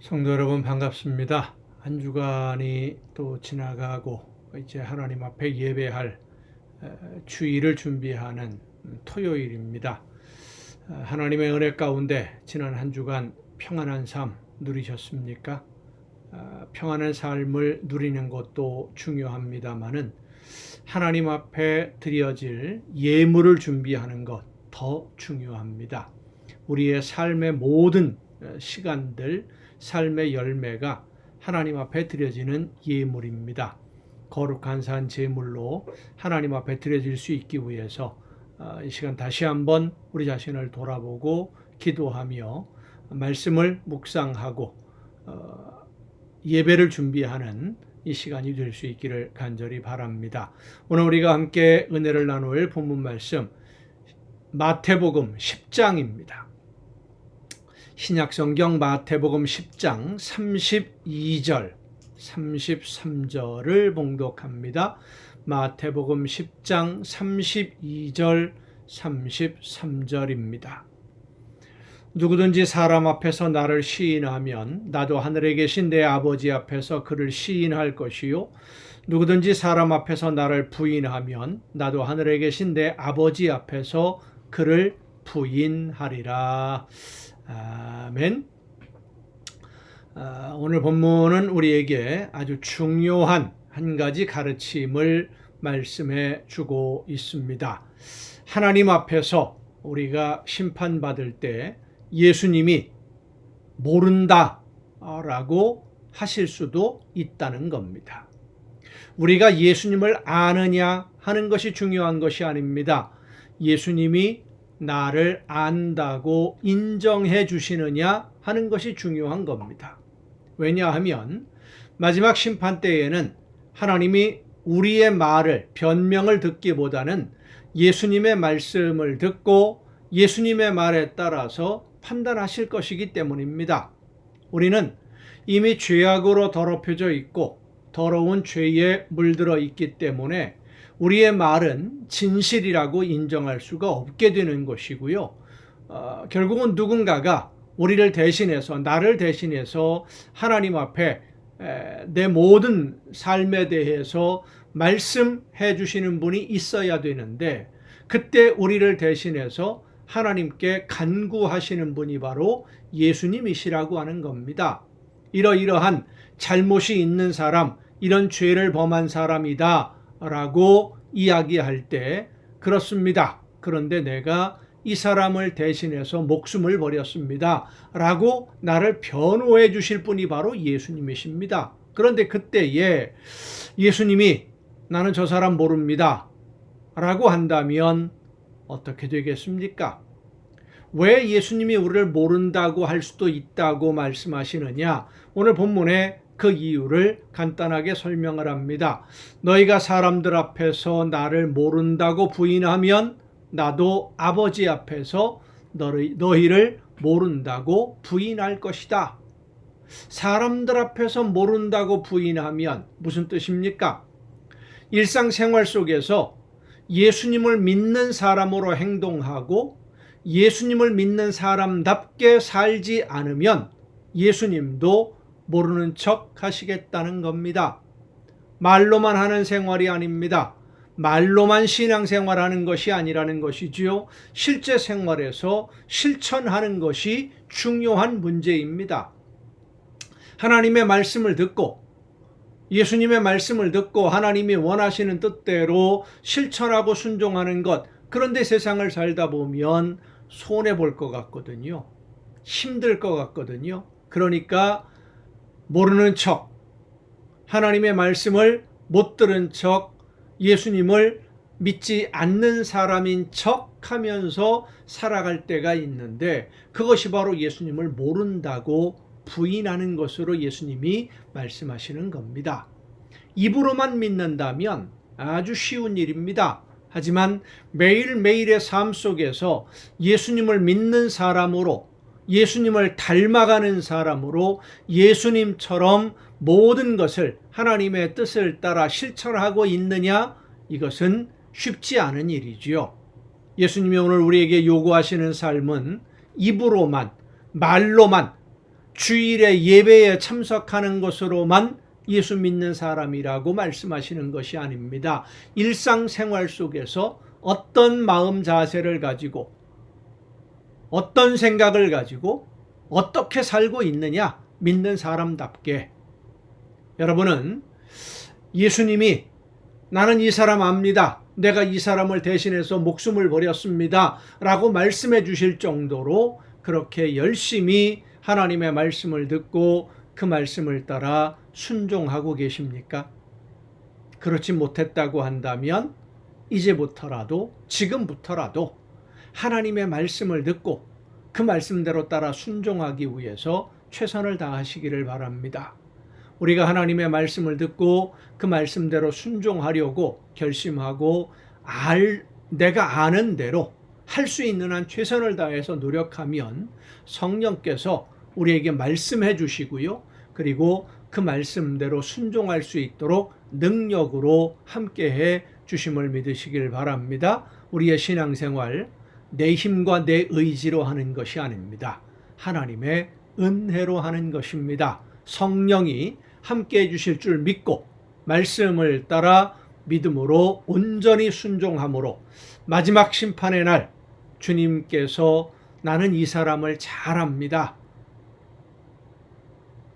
성도 여러분 반갑습니다. 한 주간이 또 지나가고 이제 하나님 앞에 예배할 주일을 준비하는 토요일입니다. 하나님의 은혜 가운데 지난 한 주간 평안한 삶 누리셨습니까? 평안한 삶을 누리는 것도 중요합니다마는 하나님 앞에 드려질 예물을 준비하는 것 더 중요합니다. 우리의 삶의 모든 시간들, 삶의 열매가 하나님 앞에 드려지는 예물입니다. 거룩한 산 제물로 하나님 앞에 드려질 수 있기 위해서 이 시간 다시 한번 우리 자신을 돌아보고 기도하며 말씀을 묵상하고 예배를 준비하는 이 시간이 될 수 있기를 간절히 바랍니다. 오늘 우리가 함께 은혜를 나눌 본문 말씀 마태복음 10장입니다. 신약성경 마태복음 10장 32절, 33절을 봉독합니다. 마태복음 10장 32절, 33절입니다. 누구든지 사람 앞에서 나를 시인하면 나도 하늘에 계신 내 아버지 앞에서 그를 시인할 것이요 누구든지 사람 앞에서 나를 부인하면 나도 하늘에 계신 내 아버지 앞에서 그를 부인하리라. 아멘. 오늘 본문은 우리에게 아주 중요한 한 가지 가르침을 말씀해 주고 있습니다. 하나님 앞에서 우리가 심판받을 때 예수님이 모른다라고 하실 수도 있다는 겁니다. 우리가 예수님을 아느냐 하는 것이 중요한 것이 아닙니다. 예수님이 나를 안다고 인정해 주시느냐 하는 것이 중요한 겁니다. 왜냐하면 마지막 심판 때에는 하나님이 우리의 말을, 변명을 듣기보다는 예수님의 말씀을 듣고 예수님의 말에 따라서 판단하실 것이기 때문입니다. 우리는 이미 죄악으로 더럽혀져 있고 더러운 죄에 물들어 있기 때문에 우리의 말은 진실이라고 인정할 수가 없게 되는 것이고요. 결국은 누군가가 우리를 대신해서, 나를 대신해서 하나님 앞에 내 모든 삶에 대해서 말씀해 주시는 분이 있어야 되는데 그때 우리를 대신해서 하나님께 간구하시는 분이 바로 예수님이시라고 하는 겁니다. 이러이러한 잘못이 있는 사람, 이런 죄를 범한 사람이다 라고 이야기할 때 그렇습니다. 그런데 내가 이 사람을 대신해서 목숨을 버렸습니다 라고 나를 변호해 주실 분이 바로 예수님이십니다. 그런데 그때에 예수님이 나는 저 사람 모릅니다 라고 한다면 어떻게 되겠습니까? 왜 예수님이 우리를 모른다고 할 수도 있다고 말씀하시느냐? 오늘 본문에 그 이유를 간단하게 설명을 합니다. 너희가 사람들 앞에서 나를 모른다고 부인하면 나도 아버지 앞에서 너희를 모른다고 부인할 것이다. 사람들 앞에서 모른다고 부인하면 무슨 뜻입니까? 일상생활 속에서 예수님을 믿는 사람으로 행동하고 예수님을 믿는 사람답게 살지 않으면 예수님도 모르는 척 하시겠다는 겁니다. 말로만 하는 생활이 아닙니다. 말로만 신앙생활하는 것이 아니라는 것이지요. 실제 생활에서 실천하는 것이 중요한 문제입니다. 하나님의 말씀을 듣고 예수님의 말씀을 듣고 하나님이 원하시는 뜻대로 실천하고 순종하는 것, 그런데 세상을 살다 보면 손해볼 것 같거든요. 힘들 것 같거든요. 그러니까 모르는 척, 하나님의 말씀을 못 들은 척, 예수님을 믿지 않는 사람인 척 하면서 살아갈 때가 있는데 그것이 바로 예수님을 모른다고 부인하는 것으로 예수님이 말씀하시는 겁니다. 입으로만 믿는다면 아주 쉬운 일입니다. 하지만 매일매일의 삶 속에서 예수님을 믿는 사람으로, 예수님을 닮아가는 사람으로 예수님처럼 모든 것을 하나님의 뜻을 따라 실천하고 있느냐? 이것은 쉽지 않은 일이지요. 예수님이 오늘 우리에게 요구하시는 삶은 입으로만, 말로만 주일에 예배에 참석하는 것으로만 예수 믿는 사람이라고 말씀하시는 것이 아닙니다. 일상생활 속에서 어떤 마음 자세를 가지고 어떤 생각을 가지고 어떻게 살고 있느냐, 믿는 사람답게. 여러분은 예수님이 나는 이 사람 압니다, 내가 이 사람을 대신해서 목숨을 버렸습니다 라고 말씀해 주실 정도로 그렇게 열심히 하나님의 말씀을 듣고 그 말씀을 따라 순종하고 계십니까? 그렇지 못했다고 한다면 이제부터라도, 지금부터라도 하나님의 말씀을 듣고 그 말씀대로 따라 순종하기 위해서 최선을 다하시기를 바랍니다. 우리가 하나님의 말씀을 듣고 그 말씀대로 순종하려고 결심하고 내가 아는 대로 할 수 있는 한 최선을 다해서 노력하면 성령께서 우리에게 말씀해 주시고요. 그리고 그 말씀대로 순종할 수 있도록 능력으로 함께해 주심을 믿으시길 바랍니다. 우리의 신앙생활 내 힘과 내 의지로 하는 것이 아닙니다. 하나님의 은혜로 하는 것입니다. 성령이 함께해 주실 줄 믿고 말씀을 따라 믿음으로 온전히 순종함으로 마지막 심판의 날 주님께서 나는 이 사람을 잘 압니다,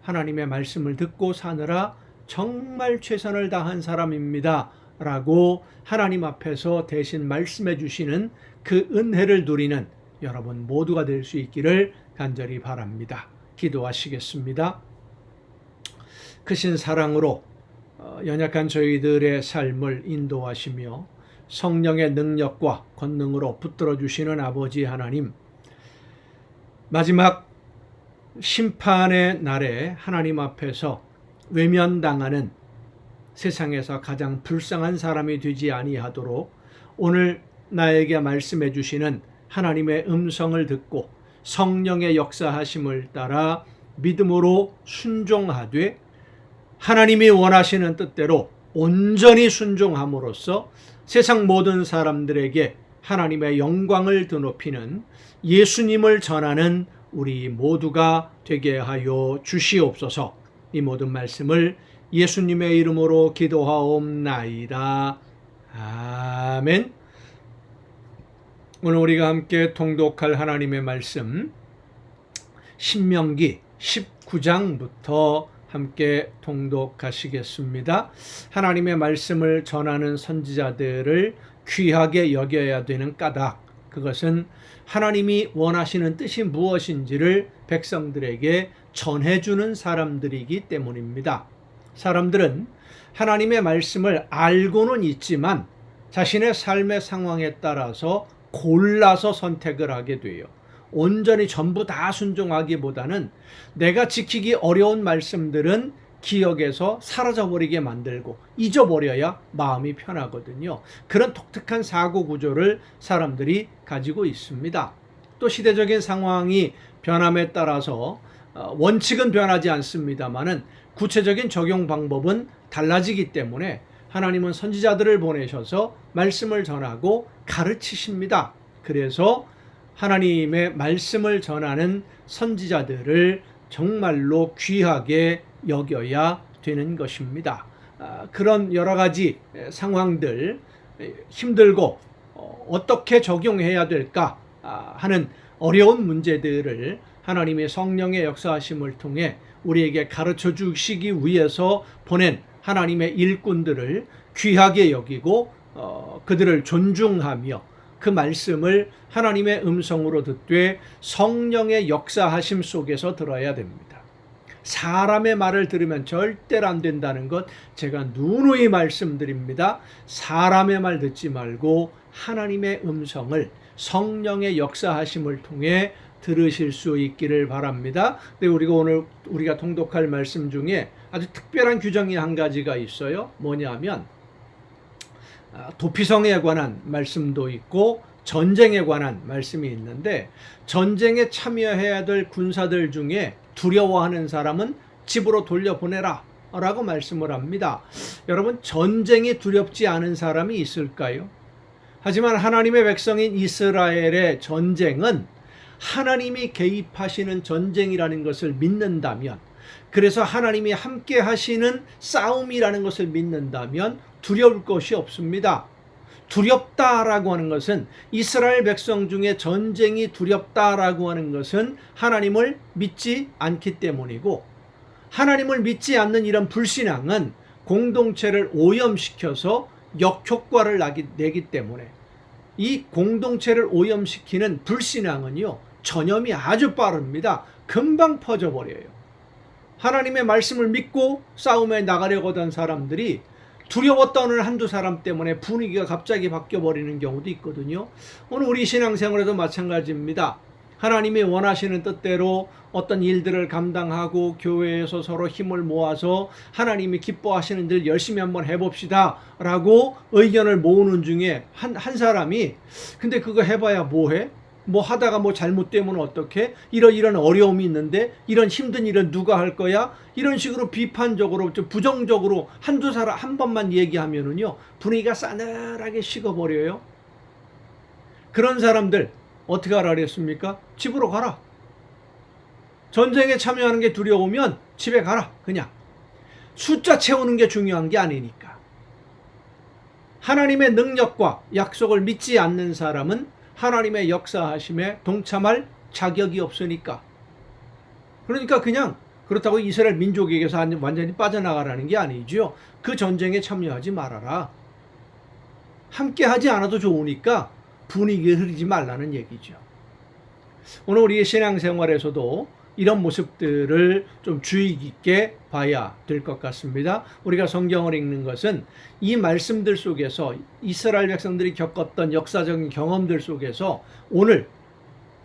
하나님의 말씀을 듣고 사느라 정말 최선을 다한 사람입니다 라고 하나님 앞에서 대신 말씀해 주시는 그 은혜를 누리는 여러분 모두가 될 수 있기를 간절히 바랍니다. 기도하시겠습니다. 크신 사랑으로 연약한 저희들의 삶을 인도하시며 성령의 능력과 권능으로 붙들어 주시는 아버지 하나님, 마지막 심판의 날에 하나님 앞에서 외면당하는 세상에서 가장 불쌍한 사람이 되지 아니하도록 오늘 나에게 말씀해 주시는 하나님의 음성을 듣고 성령의 역사하심을 따라 믿음으로 순종하되 하나님이 원하시는 뜻대로 온전히 순종함으로써 세상 모든 사람들에게 하나님의 영광을 드높이는 예수님을 전하는 우리 모두가 되게 하여 주시옵소서. 이 모든 말씀을 예수님의 이름으로 기도하옵나이다. 아멘. 오늘 우리가 함께 통독할 하나님의 말씀 신명기 19장부터 함께 통독하시겠습니다. 하나님의 말씀을 전하는 선지자들을 귀하게 여겨야 되는 까닭, 그것은 하나님이 원하시는 뜻이 무엇인지를 백성들에게 전해주는 사람들이기 때문입니다. 사람들은 하나님의 말씀을 알고는 있지만 자신의 삶의 상황에 따라서 골라서 선택을 하게 돼요. 온전히 전부 다 순종하기보다는 내가 지키기 어려운 말씀들은 기억에서 사라져버리게 만들고 잊어버려야 마음이 편하거든요. 그런 독특한 사고 구조를 사람들이 가지고 있습니다. 또 시대적인 상황이 변함에 따라서 원칙은 변하지 않습니다만은 구체적인 적용 방법은 달라지기 때문에 하나님은 선지자들을 보내셔서 말씀을 전하고 가르치십니다. 그래서 하나님의 말씀을 전하는 선지자들을 정말로 귀하게 여겨야 되는 것입니다. 그런 여러 가지 상황들, 힘들고 어떻게 적용해야 될까 하는 어려운 문제들을 하나님의 성령의 역사하심을 통해 우리에게 가르쳐 주시기 위해서 보낸 하나님의 일꾼들을 귀하게 여기고 그들을 존중하며 그 말씀을 하나님의 음성으로 듣되 성령의 역사하심 속에서 들어야 됩니다. 사람의 말을 들으면 절대로 안 된다는 것 제가 누누이 말씀드립니다. 사람의 말 듣지 말고 하나님의 음성을 성령의 역사하심을 통해 들으실 수 있기를 바랍니다. 근데 우리가 통독할 말씀 중에 아주 특별한 규정이 한 가지가 있어요. 뭐냐면 도피성에 관한 말씀도 있고 전쟁에 관한 말씀이 있는데, 전쟁에 참여해야 될 군사들 중에 두려워하는 사람은 집으로 돌려보내라 라고 말씀을 합니다. 여러분, 전쟁이 두렵지 않은 사람이 있을까요? 하지만 하나님의 백성인 이스라엘의 전쟁은 하나님이 개입하시는 전쟁이라는 것을 믿는다면, 그래서 하나님이 함께 하시는 싸움이라는 것을 믿는다면 두려울 것이 없습니다. 두렵다라고 하는 것은, 이스라엘 백성 중에 전쟁이 두렵다라고 하는 것은 하나님을 믿지 않기 때문이고, 하나님을 믿지 않는 이런 불신앙은 공동체를 오염시켜서 역효과를 내기 때문에, 이 공동체를 오염시키는 불신앙은요, 전염이 아주 빠릅니다. 금방 퍼져버려요. 하나님의 말씀을 믿고 싸움에 나가려고 하던 사람들이 두려웠던 한두 사람 때문에 분위기가 갑자기 바뀌어버리는 경우도 있거든요. 오늘 우리 신앙생활에도 마찬가지입니다. 하나님이 원하시는 뜻대로 어떤 일들을 감당하고 교회에서 서로 힘을 모아서 하나님이 기뻐하시는 일 열심히 한번 해봅시다 라고 의견을 모으는 중에 한 사람이, 근데 그거 해봐야 뭐해? 뭐 하다가 뭐 잘못되면 어떡해? 이런 어려움이 있는데 이런 힘든 일은 누가 할 거야? 이런 식으로 비판적으로 좀 부정적으로 한두 사람 한 번만 얘기하면은요, 분위기가 싸늘하게 식어버려요. 그런 사람들 어떻게 하라 그랬습니까? 집으로 가라. 전쟁에 참여하는 게 두려우면 집에 가라. 그냥 숫자 채우는 게 중요한 게 아니니까. 하나님의 능력과 약속을 믿지 않는 사람은 하나님의 역사하심에 동참할 자격이 없으니까. 그러니까 그냥 그렇다고 이스라엘 민족에게서 완전히 빠져나가라는 게 아니죠. 그 전쟁에 참여하지 말아라. 함께 하지 않아도 좋으니까 분위기를 흐리지 말라는 얘기죠. 오늘 우리의 신앙생활에서도 이런 모습들을 좀 주의 깊게 봐야 될 것 같습니다. 우리가 성경을 읽는 것은 이 말씀들 속에서 이스라엘 백성들이 겪었던 역사적인 경험들 속에서 오늘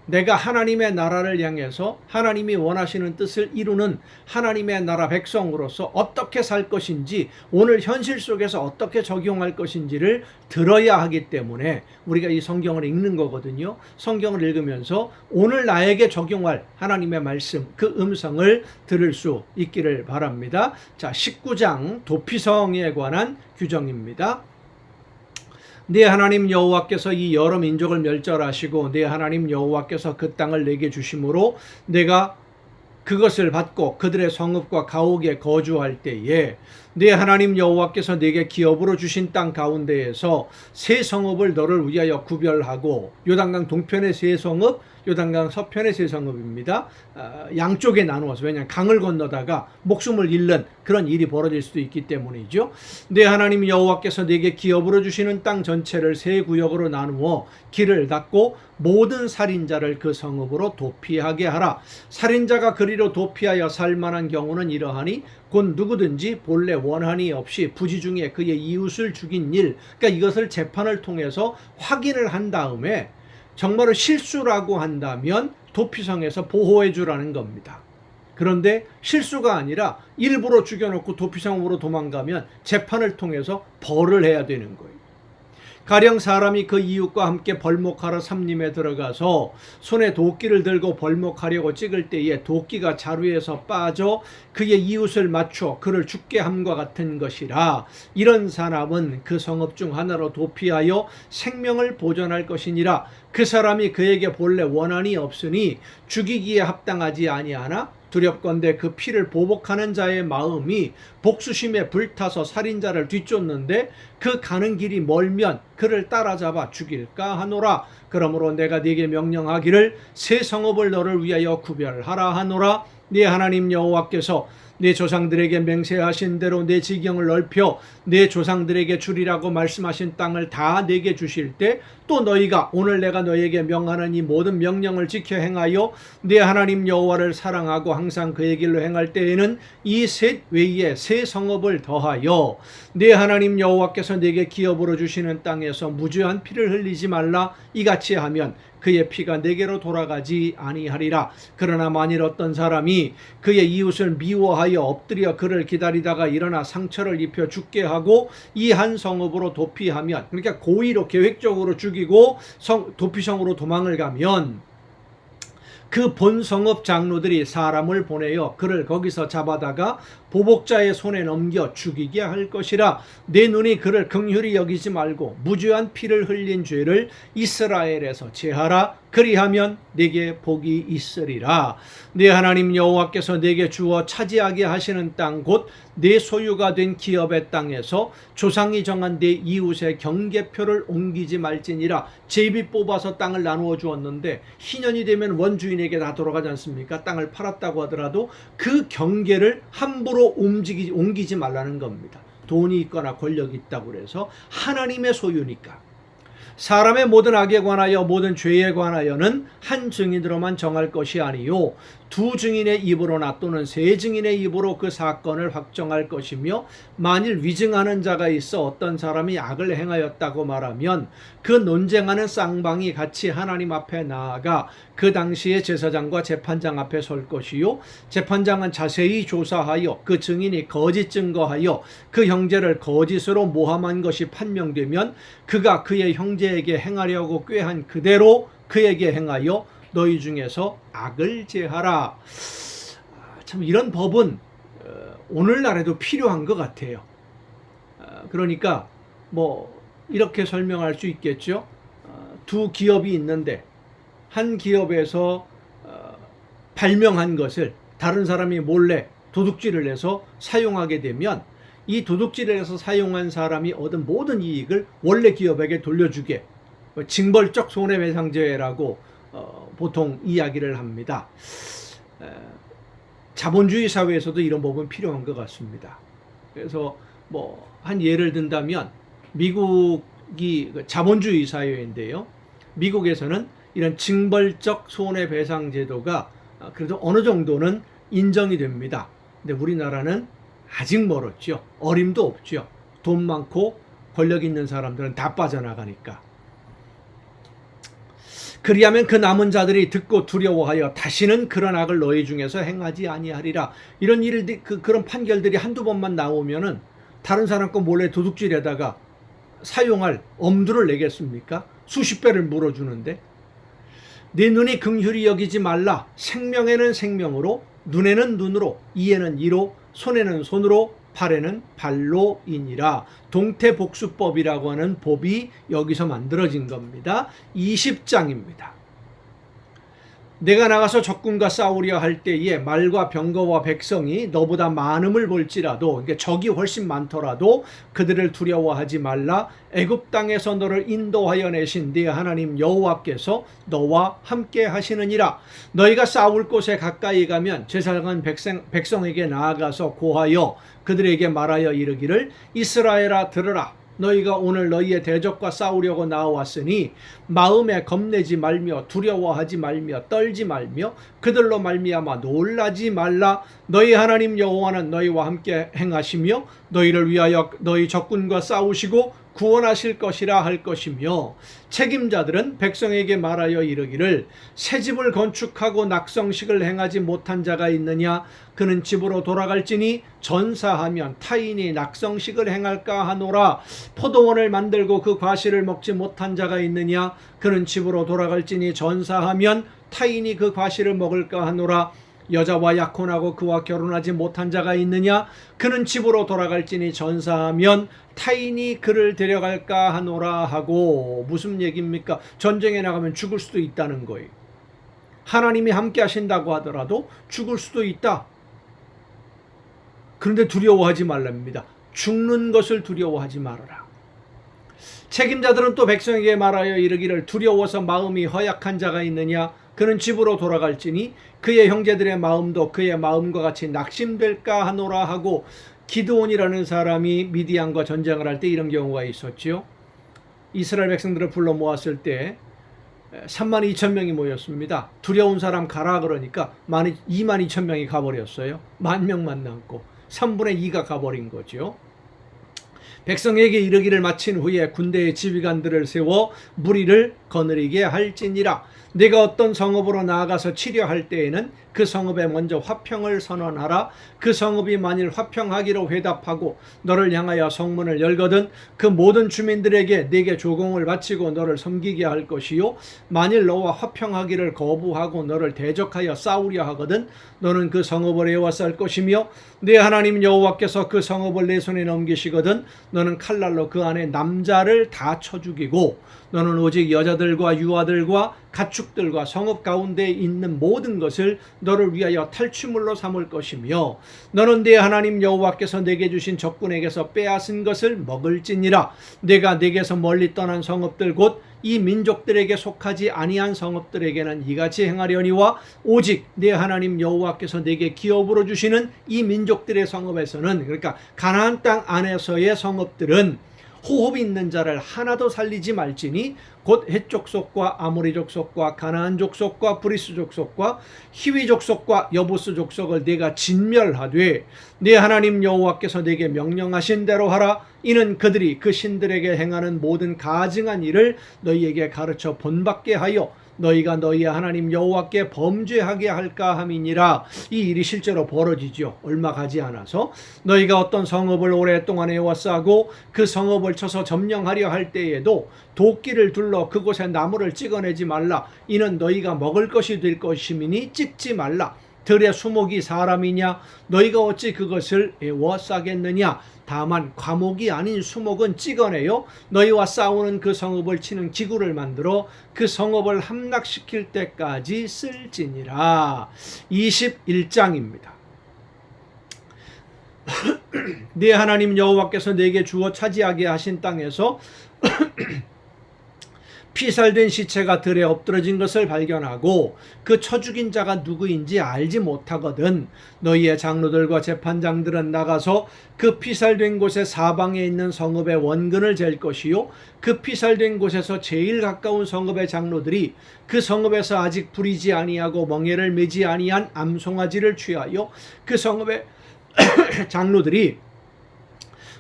내가 하나님의 나라를 향해서 하나님이 원하시는 뜻을 이루는 하나님의 나라 백성으로서 어떻게 살 것인지, 오늘 현실 속에서 어떻게 적용할 것인지를 들어야 하기 때문에 우리가 이 성경을 읽는 거거든요. 성경을 읽으면서 오늘 나에게 적용할 하나님의 말씀, 그 음성을 들을 수 있기를 바랍니다. 자, 19장 도피성에 관한 규정입니다. 네 하나님 여호와께서 이 여러 민족을 멸절하시고 네 하나님 여호와께서 그 땅을 내게 주심으로 내가 그것을 받고 그들의 성읍과 가옥에 거주할 때에 네 하나님 여호와께서 내게 기업으로 주신 땅 가운데에서 세 성읍을 너를 위하여 구별하고, 요단강 동편의 세 성읍, 요단강 서편의 세 성읍입니다. 양쪽에 나누어서, 왜냐하면 강을 건너다가 목숨을 잃는 그런 일이 벌어질 수도 있기 때문이죠. 네 하나님 여호와께서 내게 기업으로 주시는 땅 전체를 세 구역으로 나누어 길을 닫고 모든 살인자를 그 성읍으로 도피하게 하라. 살인자가 그리로 도피하여 살만한 경우는 이러하니 곧 누구든지 본래 원한이 없이 부지중에 그의 이웃을 죽인 일, 그러니까 이것을 재판을 통해서 확인을 한 다음에 정말로 실수라고 한다면 도피성에서 보호해 주라는 겁니다. 그런데 실수가 아니라 일부러 죽여놓고 도피성으로 도망가면 재판을 통해서 벌을 해야 되는 거예요. 가령 사람이 그 이웃과 함께 벌목하러 삼림에 들어가서 손에 도끼를 들고 벌목하려고 찍을 때에 도끼가 자루에서 빠져 그의 이웃을 맞춰 그를 죽게 함과 같은 것이라. 이런 사람은 그 성읍 중 하나로 도피하여 생명을 보존할 것이니라. 그 사람이 그에게 본래 원한이 없으니 죽이기에 합당하지 아니하나 두렵건대 그 피를 보복하는 자의 마음이 복수심에 불타서 살인자를 뒤쫓는데 그 가는 길이 멀면 그를 따라잡아 죽일까 하노라. 그러므로 내가 네게 명령하기를 새 성읍을 너를 위하여 구별하라 하노라. 네 하나님 여호와께서 네 조상들에게 맹세하신 대로 내 지경을 넓혀 내 조상들에게 주리라고 말씀하신 땅을 다 내게 주실 때 또 너희가 오늘 내가 너희에게 명하는 이 모든 명령을 지켜 행하여 네 하나님 여호와를 사랑하고 항상 그의 길로 행할 때에는 이 셋 외에 새 성읍을 더하여 네 하나님 여호와께서 네게 기업으로 주시는 땅에서 무죄한 피를 흘리지 말라. 이같이 하면 그의 피가 내게로 돌아가지 아니하리라. 그러나 만일 어떤 사람이 그의 이웃을 미워하여 엎드려 그를 기다리다가 일어나 상처를 입혀 죽게 하고 이 한 성읍으로 도피하면, 그러니까 고의로 계획적으로 죽이고 도피성으로 도망을 가면 그 본 성읍 장로들이 사람을 보내어 그를 거기서 잡아다가 보복자의 손에 넘겨 죽이게 할 것이라. 내 눈이 그를 긍휼히 여기지 말고 무죄한 피를 흘린 죄를 이스라엘에서 제하라. 그리하면 네게 복이 있으리라. 네 하나님 여호와께서 네게 주어 차지하게 하시는 땅 곧 네 소유가 된 기업의 땅에서 조상이 정한 네 이웃의 경계표를 옮기지 말지니라. 제비 뽑아서 땅을 나누어 주었는데 희년이 되면 원주인에게 다 돌아가지 않습니까? 땅을 팔았다고 하더라도 그 경계를 함부로 옮기지 말라는 겁니다. 돈이 있거나 권력이 있다고 그래서 하나님의 소유니까. 사람의 모든 악에 관하여 모든 죄에 관하여는 한 증인으로만 정할 것이 아니요 두 증인의 입으로나 또는 세 증인의 입으로 그 사건을 확정할 것이며, 만일 위증하는 자가 있어 어떤 사람이 악을 행하였다고 말하면 그 논쟁하는 쌍방이 같이 하나님 앞에 나아가 그 당시에 제사장과 재판장 앞에 설 것이요 재판장은 자세히 조사하여 그 증인이 거짓 증거하여 그 형제를 거짓으로 모함한 것이 판명되면 그가 그의 형제에게 행하려고 꾀한 그대로 그에게 행하여 너희 중에서 악을 제하라. 참 이런 법은 오늘날에도 필요한 것 같아요. 그러니까 뭐 이렇게 설명할 수 있겠죠. 두 기업이 있는데 한 기업에서 발명한 것을 다른 사람이 몰래 도둑질을 해서 사용하게 되면 이 도둑질을 해서 사용한 사람이 얻은 모든 이익을 원래 기업에게 돌려주게, 징벌적 손해배상제라고 보통 이야기를 합니다. 자본주의 사회에서도 이런 법은 필요한 것 같습니다. 그래서 뭐 한 예를 든다면 미국이 자본주의 사회인데요. 미국에서는 이런 징벌적 손해배상 제도가 그래도 어느 정도는 인정이 됩니다. 근데 우리나라는 아직 멀었죠. 어림도 없죠. 돈 많고 권력 있는 사람들은 다 빠져나가니까. 그리하면 그 남은 자들이 듣고 두려워하여 다시는 그런 악을 너희 중에서 행하지 아니하리라. 이런 그런 판결들이 한두 번만 나오면은 다른 사람 거 몰래 도둑질에다가 사용할 엄두를 내겠습니까? 수십 배를 물어주는데. 네 눈이 긍휼히 여기지 말라. 생명에는 생명으로, 눈에는 눈으로, 이에는 이로, 손에는 손으로, 팔에는 발로이니라. 동태복수법이라고 하는 법이 여기서 만들어진 겁니다. 20장입니다. 내가 나가서 적군과 싸우려 할 때에 말과 병거와 백성이 너보다 많음을 볼지라도, 그러니까 적이 훨씬 많더라도 그들을 두려워하지 말라. 애굽 땅에서 너를 인도하여 내신 네 하나님 여호와께서 너와 함께 하시느니라. 너희가 싸울 곳에 가까이 가면 제사장은 백성에게 나아가서 고하여 그들에게 말하여 이르기를, 이스라엘아 들으라. 너희가 오늘 너희의 대적과 싸우려고 나왔으니 마음에 겁내지 말며 두려워하지 말며 떨지 말며 그들로 말미암아 놀라지 말라. 너희 하나님 여호와는 너희와 함께 행하시며 너희를 위하여 너희 적군과 싸우시고 구원하실 것이라 할 것이며, 책임자들은 백성에게 말하여 이르기를, 새 집을 건축하고 낙성식을 행하지 못한 자가 있느냐? 그는 집으로 돌아갈지니 전사하면 타인이 낙성식을 행할까 하노라. 포도원을 만들고 그 과실을 먹지 못한 자가 있느냐? 그는 집으로 돌아갈지니 전사하면 타인이 그 과실을 먹을까 하노라. 여자와 약혼하고 그와 결혼하지 못한 자가 있느냐? 그는 집으로 돌아갈지니 전사하면 타인이 그를 데려갈까 하노라 하고. 무슨 얘기입니까? 전쟁에 나가면 죽을 수도 있다는 거예요. 하나님이 함께 하신다고 하더라도 죽을 수도 있다. 그런데 두려워하지 말랍니다. 죽는 것을 두려워하지 말아라. 책임자들은 또 백성에게 말하여 이르기를, 두려워서 마음이 허약한 자가 있느냐? 그는 집으로 돌아갈지니 그의 형제들의 마음도 그의 마음과 같이 낙심될까 하노라 하고. 기드온이라는 사람이 미디안과 전쟁을 할 때 이런 경우가 있었죠. 이스라엘 백성들을 불러 모았을 때 32,000명이 모였습니다. 두려운 사람 가라 그러니까 22,000명이 가버렸어요. 10,000명만 남고 3분의 2가 가버린 거죠. 백성에게 이르기를 마친 후에 군대의 지휘관들을 세워 무리를 거느리게 할지니라. 네가 어떤 성읍으로 나아가서 치려할 때에는 그 성읍에 먼저 화평을 선언하라. 그 성읍이 만일 화평하기로 회답하고 너를 향하여 성문을 열거든 그 모든 주민들에게 네게 조공을 바치고 너를 섬기게 할 것이요, 만일 너와 화평하기를 거부하고 너를 대적하여 싸우려 하거든 너는 그 성읍을 에워쌀 것이며 네 하나님 여호와께서 그 성읍을 내 손에 넘기시거든 너는 칼날로 그 안에 남자를 다 쳐 죽이고 너는 오직 여자들과 유아들과 가축들과 성읍 가운데 있는 모든 것을 너를 위하여 탈취물로 삼을 것이며 너는 네 하나님 여호와께서 내게 주신 적군에게서 빼앗은 것을 먹을지니라. 내가 내게서 멀리 떠난 성읍들 곧 이 민족들에게 속하지 아니한 성읍들에게는 이같이 행하려니와 오직 네 하나님 여호와께서 내게 기업으로 주시는 이 민족들의 성읍에서는, 그러니까 가나안 땅 안에서의 성읍들은 호흡 있는 자를 하나도 살리지 말지니 곧 헷 족속과 아모리 족속과 가나안 족속과 브리스 족속과 히위 족속과 여부스 족속을 내가 진멸하되 네 하나님 여호와께서 내게 명령하신 대로 하라. 이는 그들이 그 신들에게 행하는 모든 가증한 일을 너희에게 가르쳐 본받게 하여 너희가 너희의 하나님 여호와께 범죄하게 할까 함이니라. 이 일이 실제로 벌어지죠. 얼마 가지 않아서 너희가 어떤 성읍을 오랫동안 에워싸고 그 성읍을 쳐서 점령하려 할 때에도 도끼를 둘러 그곳에 나무를 찍어내지 말라. 이는 너희가 먹을 것이 될 것이미니 찍지 말라. 들의 수목이 사람이냐? 너희가 어찌 그것을 에워싸겠느냐? 다만 과목이 아닌 수목은 찍어내요 너희와 싸우는 그 성읍을 치는 기구를 만들어 그 성읍을 함락시킬 때까지 쓸지니라. 21장입니다. 네 하나님 여호와께서 내게 주어 차지하게 하신 땅에서 피살된 시체가 들에 엎드러진 것을 발견하고 그 쳐 죽인 자가 누구인지 알지 못하거든 너희의 장로들과 재판장들은 나가서 그 피살된 곳의 사방에 있는 성읍의 원근을 잴 것이요, 그 피살된 곳에서 제일 가까운 성읍의 장로들이 그 성읍에서 아직 부리지 아니하고 멍에를 매지 아니한 암송아지를 취하여 그 성읍의 장로들이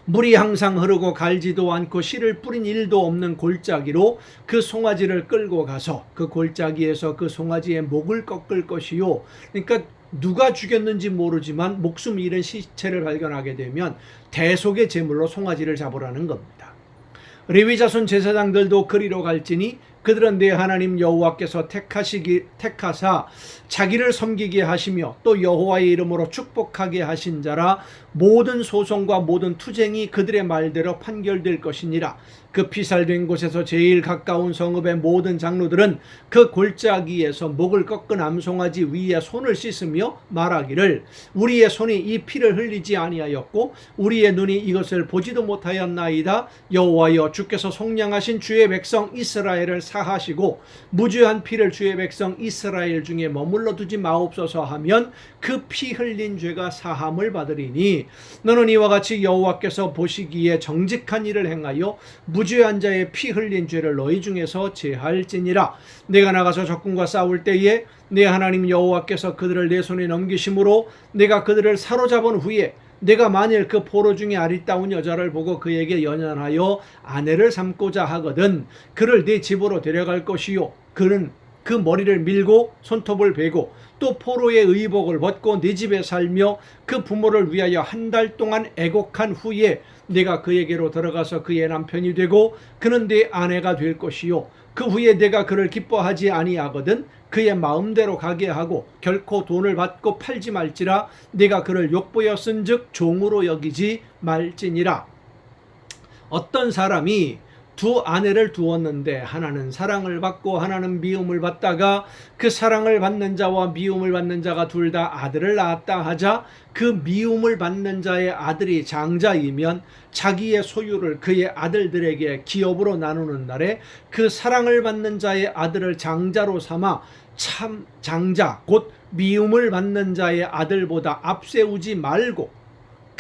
물이 항상 흐르고 갈지도 않고 씨를 뿌린 일도 없는 골짜기로 그 송아지를 끌고 가서 그 골짜기에서 그 송아지의 목을 꺾을 것이요. 그러니까 누가 죽였는지 모르지만 목숨 잃은 시체를 발견하게 되면 대속의 제물로 송아지를 잡으라는 겁니다. 레위 자손 제사장들도 그리로 갈지니 그들은 네 하나님 여호와께서 택하사 자기를 섬기게 하시며 또 여호와의 이름으로 축복하게 하신 자라. 모든 소송과 모든 투쟁이 그들의 말대로 판결될 것이니라. 그 피살된 곳에서 제일 가까운 성읍의 모든 장로들은 그 골짜기에서 목을 꺾은 암송아지 위에 손을 씻으며 말하기를 우리의 손이 이 피를 흘리지 아니하였고 우리의 눈이 이것을 보지도 못하였나이다. 여호와여, 주께서 속량하신 주의 백성 이스라엘을 사하시고 무죄한 피를 주의 백성 이스라엘 중에 머물러 두지 마옵소서 하면 그 피 흘린 죄가 사함을 받으리니 너는 이와 같이 여호와께서 보시기에 정직한 일을 행하여 무죄한 자의 피 흘린 죄를 너희 중에서 제할지니라. 내가 나가서 적군과 싸울 때에 내 하나님 여호와께서 그들을 내 손에 넘기심으로 내가 그들을 사로잡은 후에 내가 만일 그 포로 중에 아리따운 여자를 보고 그에게 연연하여 아내를 삼고자 하거든 그를 네 집으로 데려갈 것이요, 그는 그 머리를 밀고 손톱을 베고 또 포로의 의복을 벗고 네 집에 살며 그 부모를 위하여 한 달 동안 애곡한 후에 내가 그에게로 들어가서 그의 남편이 되고 그는 네 아내가 될 것이요, 그 후에 내가 그를 기뻐하지 아니하거든 그의 마음대로 가게 하고 결코 돈을 받고 팔지 말지라. 내가 그를 욕보여 쓴즉 종으로 여기지 말지니라. 어떤 사람이 두 아내를 두었는데 하나는 사랑을 받고 하나는 미움을 받다가 그 사랑을 받는 자와 미움을 받는 자가 둘 다 아들을 낳았다 하자 그 미움을 받는 자의 아들이 장자이면 자기의 소유를 그의 아들들에게 기업으로 나누는 날에 그 사랑을 받는 자의 아들을 장자로 삼아 참 장자 곧 미움을 받는 자의 아들보다 앞세우지 말고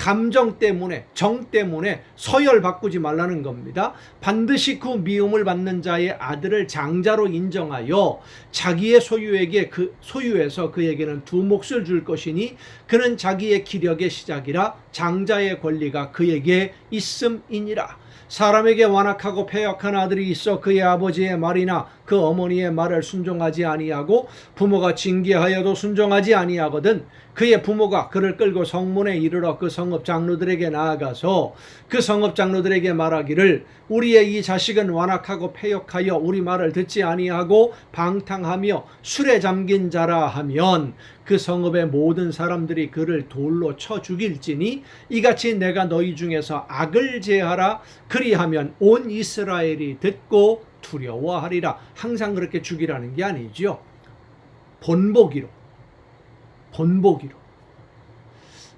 감정 때문에, 정 때문에 서열 바꾸지 말라는 겁니다. 반드시 그 미움을 받는 자의 아들을 장자로 인정하여 자기의 소유에서 그에게는 두 몫을 줄 것이니 그는 자기의 기력의 시작이라 장자의 권리가 그에게 있음이니라. 사람에게 완악하고 패역한 아들이 있어 그의 아버지의 말이나 그 어머니의 말을 순종하지 아니하고 부모가 징계하여도 순종하지 아니하거든 그의 부모가 그를 끌고 성문에 이르러 그 성읍 장로들에게 나아가서 그 성읍 장로들에게 말하기를 우리의 이 자식은 완악하고 패역하여 우리 말을 듣지 아니하고 방탕하며 술에 잠긴 자라 하면 그 성읍의 모든 사람들이 그를 돌로 쳐 죽일지니 이같이 내가 너희 중에서 악을 제하라 그리하면 온 이스라엘이 듣고 두려워하리라. 항상 그렇게 죽이라는 게 아니죠. 본보기로.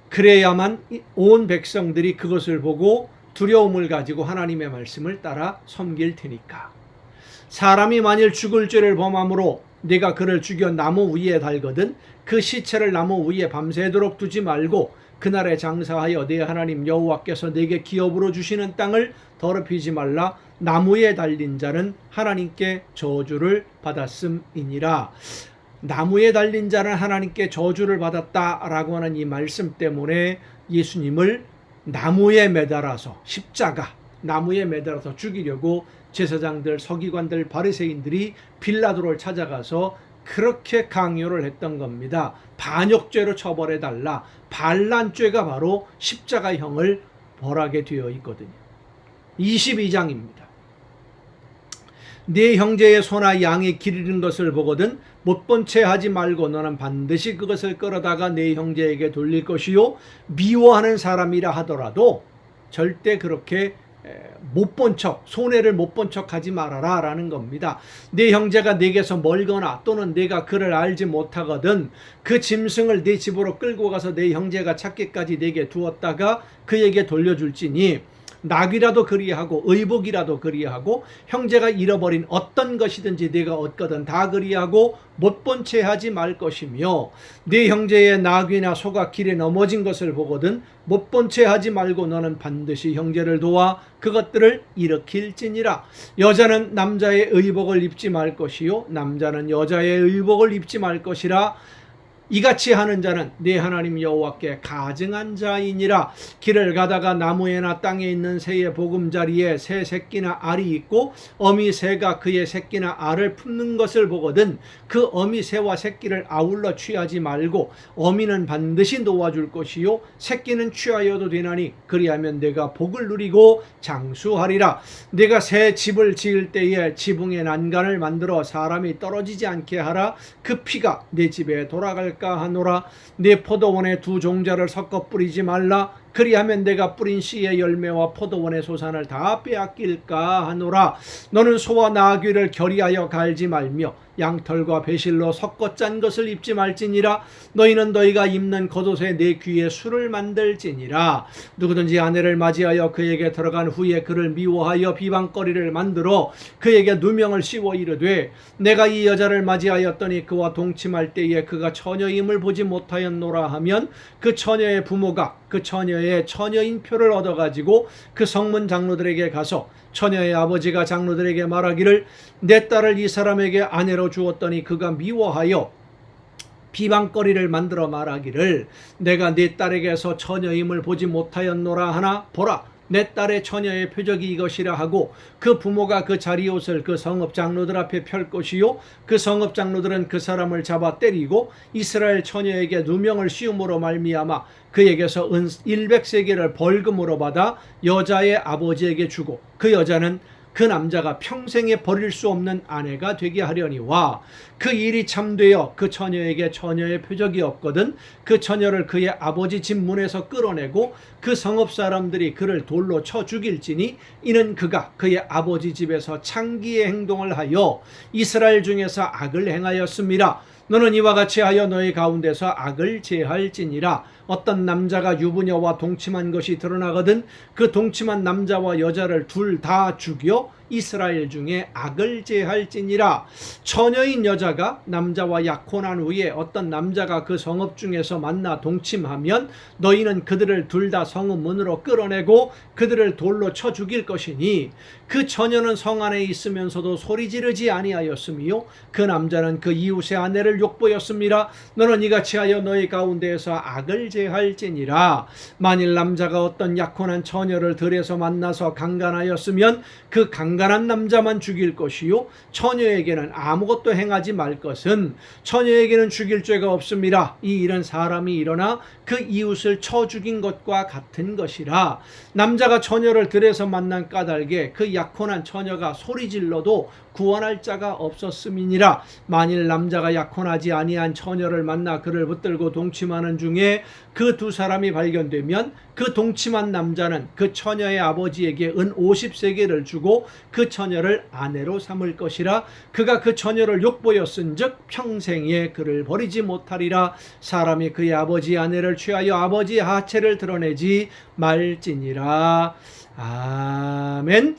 그래야만 온 백성들이 그것을 보고 두려움을 가지고 하나님의 말씀을 따라 섬길 테니까. 사람이 만일 죽을 죄를 범함으로 네가 그를 죽여 나무 위에 달거든 그 시체를 나무 위에 밤새도록 두지 말고 그날에 장사하여 네 하나님 여호와께서 네게 기업으로 주시는 땅을 더럽히지 말라. 나무에 달린 자는 하나님께 저주를 받았음이니라. 나무에 달린 자는 하나님께 저주를 받았다라고 하는 이 말씀 때문에 예수님을 나무에 매달아서 나무에 매달아서 죽이려고 제사장들, 서기관들, 바리새인들이 빌라도를 찾아가서 그렇게 강요를 했던 겁니다. 반역죄로 처벌해달라. 반란죄가 바로 십자가형을 벌하게 되어 있거든요. 22장입니다. 네 형제의 소나 양이 길 잃은 것을 보거든 못 본 채 하지 말고 너는 반드시 그것을 끌어다가 네 형제에게 돌릴 것이요 미워하는 사람이라 하더라도 절대 그렇게 못 본 척, 손해를 못 본 척 하지 말아라 라는 겁니다. 네 형제가 네게서 멀거나 또는 네가 그를 알지 못하거든 그 짐승을 네 집으로 끌고 가서 네 형제가 찾기까지 네게 두었다가 그에게 돌려줄지니 낙이라도 그리하고 의복이라도 그리하고 형제가 잃어버린 어떤 것이든지 네가 얻거든 다 그리하고 못 본 채 하지 말 것이며 네 형제의 낙이나 소가 길에 넘어진 것을 보거든 못 본 채 하지 말고 너는 반드시 형제를 도와 그것들을 일으킬지니라. 여자는 남자의 의복을 입지 말 것이요 남자는 여자의 의복을 입지 말 것이라. 이같이 하는 자는 네 하나님 여호와께 가증한 자이니라. 길을 가다가 나무에나 땅에 있는 새의 보금자리에 새 새끼나 알이 있고 어미 새가 그의 새끼나 알을 품는 것을 보거든 그 어미 새와 새끼를 아울러 취하지 말고 어미는 반드시 놓아줄 것이요 새끼는 취하여도 되나니 그리하면 내가 복을 누리고 장수하리라. 내가 새 집을 지을 때에 지붕에 난간을 만들어 사람이 떨어지지 않게 하라. 그 피가 내 집에 돌아갈까 하노라. 네 포도원에 두 종자를 섞어 뿌리지 말라. 그리하면 내가 뿌린 씨의 열매와 포도원의 소산을 다 빼앗길까 하노라. 너는 소와 나귀를 결의하여 갈지 말며 양털과 배실로 섞어 짠 것을 입지 말지니라. 너희는 너희가 입는 겉옷에 내 귀에 술을 만들지니라. 누구든지 아내를 맞이하여 그에게 들어간 후에 그를 미워하여 비방거리를 만들어 그에게 누명을 씌워 이르되 내가 이 여자를 맞이하였더니 그와 동침할 때에 그가 처녀임을 보지 못하였노라 하면 그 처녀의 부모가 그 처녀의 처녀인 표를 얻어가지고 그 성문 장로들에게 가서 처녀의 아버지가 장로들에게 말하기를 내 딸을 이 사람에게 아내로 주었더니 그가 미워하여 비방거리를 만들어 말하기를 내가 네 딸에게서 처녀임을 보지 못하였노라 하나 보라 내 딸의 처녀의 표적이 이것이라 하고 그 부모가 그 자리옷을 그 성읍 장로들 앞에 펼 것이요 그 성읍 장로들은 그 사람을 잡아 때리고 이스라엘 처녀에게 누명을 씌움으로 말미암아 그에게서 은 100세겔을 벌금으로 받아 여자의 아버지에게 주고 그 여자는 그 남자가 평생에 버릴 수 없는 아내가 되게 하려니와 그 일이 참되어 그 처녀에게 처녀의 표적이 없거든 그 처녀를 그의 아버지 집 문에서 끌어내고 그 성읍 사람들이 그를 돌로 쳐 죽일지니 이는 그가 그의 아버지 집에서 창기의 행동을 하여 이스라엘 중에서 악을 행하였음이라. 너는 이와 같이 하여 너희 가운데서 악을 제할지니라. 어떤 남자가 유부녀와 동침한 것이 드러나거든 그 동침한 남자와 여자를 둘 다 죽여 이스라엘 중에 악을 제할지니라. 처녀인 여자가 남자와 약혼한 후에 어떤 남자가 그 성읍 중에서 만나 동침하면 너희는 그들을 둘 다 성읍 문으로 끌어내고 그들을 돌로 쳐 죽일 것이니 그 처녀는 성 안에 있으면서도 소리 지르지 아니하였으며 그 남자는 그 이웃의 아내를 욕보였음이라. 너는 이같이 하여 너희 가운데에서 악을 제할지니라. 만일 남자가 어떤 약혼한 처녀를 들에서 만나서 강간하였으면 그 강간한 남자만 죽일 것이요 처녀에게는 아무것도 행하지 말 것은 처녀에게는 죽일 죄가 없음이라. 이 일은 사람이 일어나 그 이웃을 쳐 죽인 것과 같은 것이라. 남자가 처녀를 들에서 만난 까닭에 그 약혼한 처녀가 소리질러도 구원할 자가 없었음이니라. 만일 남자가 약혼하지 아니한 처녀를 만나 그를 붙들고 동침하는 중에 그 두 사람이 발견되면 그 동침한 남자는 그 처녀의 아버지에게 은 50세겔을 주고 그 처녀를 아내로 삼을 것이라. 그가 그 처녀를 욕보였은즉 평생에 그를 버리지 못하리라. 사람이 그의 아버지 아내를 취하여 아버지의 하체를 드러내지 말지니라. 아멘.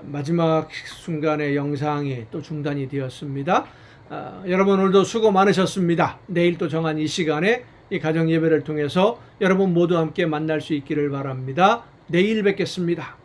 마지막 순간의 영상이 또 중단이 되었습니다. 여러분 오늘도 수고 많으셨습니다. 내일 또 정한 이 시간에 이 가정 예배를 통해서 여러분 모두 함께 만날 수 있기를 바랍니다. 내일 뵙겠습니다.